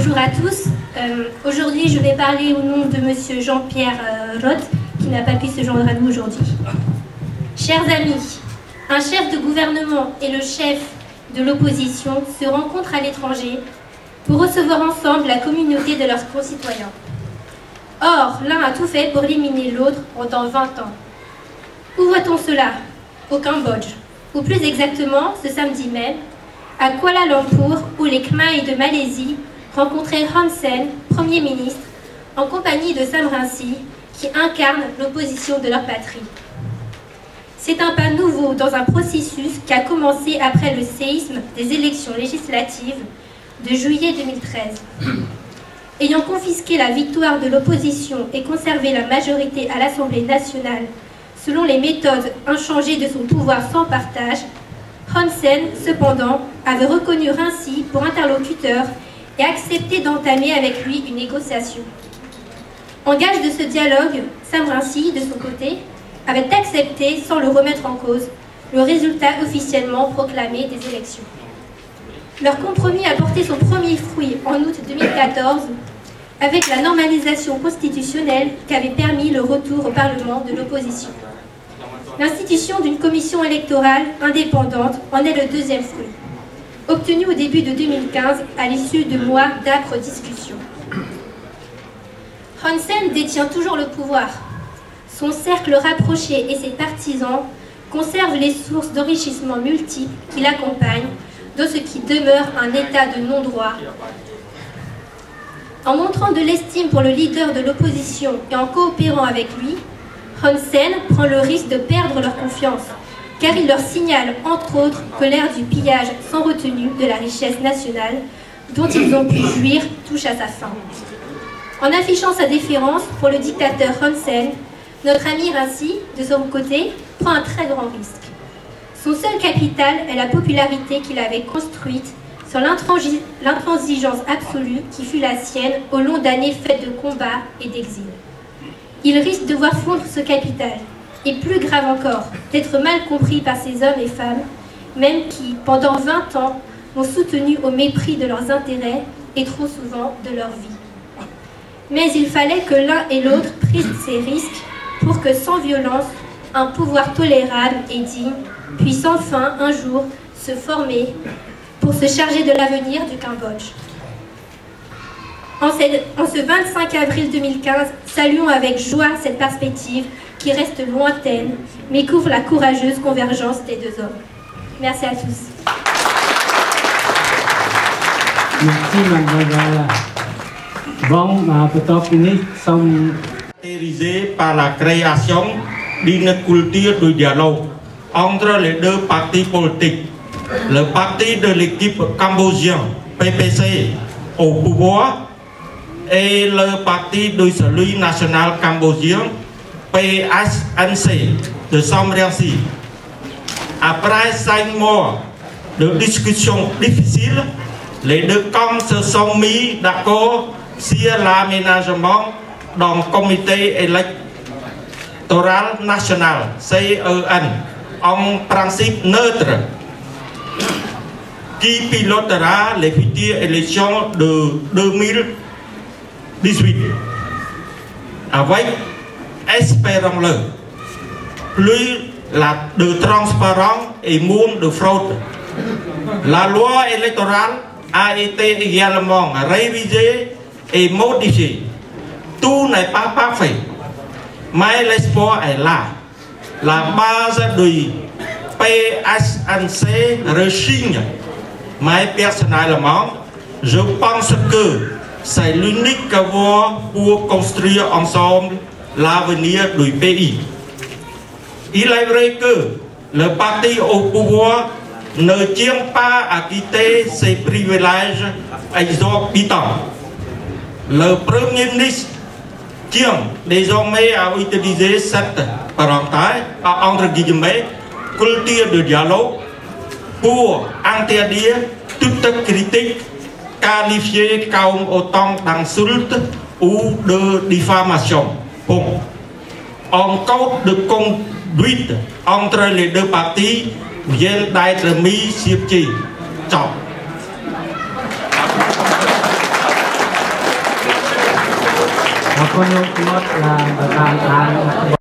Bonjour à tous. Aujourd'hui, je vais parler au nom de Monsieur Jean-Pierre Roth, qui n'a pas pu se joindre à nous aujourd'hui. Chers amis, un chef de gouvernement et le chef de l'opposition se rencontrent à l'étranger pour recevoir ensemble la communauté de leurs concitoyens. Or, l'un a tout fait pour éliminer l'autre pendant 20 ans. Où voit-on cela? Au Cambodge, ou plus exactement, ce samedi même, à Kuala Lumpur, où les Khmer de Malaisie rencontraient Hun Sen, Premier ministre, en compagnie de Sam Rainsy, qui incarne l'opposition de leur patrie. C'est un pas nouveau dans un processus qui a commencé après le séisme des élections législatives de juillet 2013. Ayant confisqué la victoire de l'opposition et conservé la majorité à l'Assemblée nationale selon les méthodes inchangées de son pouvoir sans partage, Hun Sen, cependant, avait reconnu Rainsy pour interlocuteur et accepté d'entamer avec lui une négociation. En gage de ce dialogue, Sam Rainsy, de son côté, avait accepté, sans le remettre en cause, le résultat officiellement proclamé des élections. Leur compromis a porté son premier fruit en août 2014 avec la normalisation constitutionnelle qu'avait permis le retour au Parlement de l'opposition. L'institution d'une commission électorale indépendante en est le deuxième fruit, obtenu au début de 2015 à l'issue de mois d'âpres discussions. Hun Sen détient toujours le pouvoir. Son cercle rapproché et ses partisans conservent les sources d'enrichissement multiples qui l'accompagnent dans ce qui demeure un état de non-droit. En montrant de l'estime pour le leader de l'opposition et en coopérant avec lui, Hun Sen prend le risque de perdre leur confiance, car il leur signale, entre autres, que l'ère du pillage sans retenue de la richesse nationale dont ils ont pu jouir touche à sa fin. En affichant sa déférence pour le dictateur Hun Sen, notre ami Rainsy, de son côté, prend un très grand risque. Son seul capital est la popularité qu'il avait construite sur l'intransigeance absolue qui fut la sienne au long d'années faites de combats et d'exil. Il risque de voir fondre ce capital, et plus grave encore, d'être mal compris par ces hommes et femmes, même qui, pendant 20 ans, l'ont soutenu au mépris de leurs intérêts et trop souvent de leur vie. Mais il fallait que l'un et l'autre prissent ces risques pour que, sans violence, un pouvoir tolérable et digne puisse enfin, un jour, se former pour se charger de l'avenir du Cambodge. En ce 25 avril 2015, saluons avec joie cette perspective qui reste lointaine, mais couvre la courageuse convergence des deux hommes. Merci à tous. Merci, mademoiselle. Bon, caractérisé par la création d'une culture de dialogue entre les deux partis politiques. Le parti de l'équipe cambodgienne, PPC, au pouvoir, et le parti de celui national cambodgien, PSNC, de Sam Rainsy. Après 5 mois de discussions difficiles, les deux camps se sont mis d'accord sur l'aménagement d'un comité électoral national, CEN, en principe neutre, qui pilotera les futures élections de 2018. Avec, espérons-le, plus de transparence et moins de fraude. La loi électorale a été également révisée et modifiée. Tout n'est pas parfait, mais l'espoir est là. La base du PSNC rechigne, mais personnellement, je pense que c'est l'unique voie pour construire ensemble l'avenir du pays. Il est vrai que le parti au pouvoir ne tient pas à quitter ses privilèges exorbitants. Le Premier ministre tient désormais à utiliser cette parenthèse, entre guillemets, culture de dialogue pour interdire toute critique qualifiée comme autant d'insultes ou de diffamation. Bon. En code de conduite entre les deux parties vient d'être mis sur pied. Ciao. Con lúc mất là tàn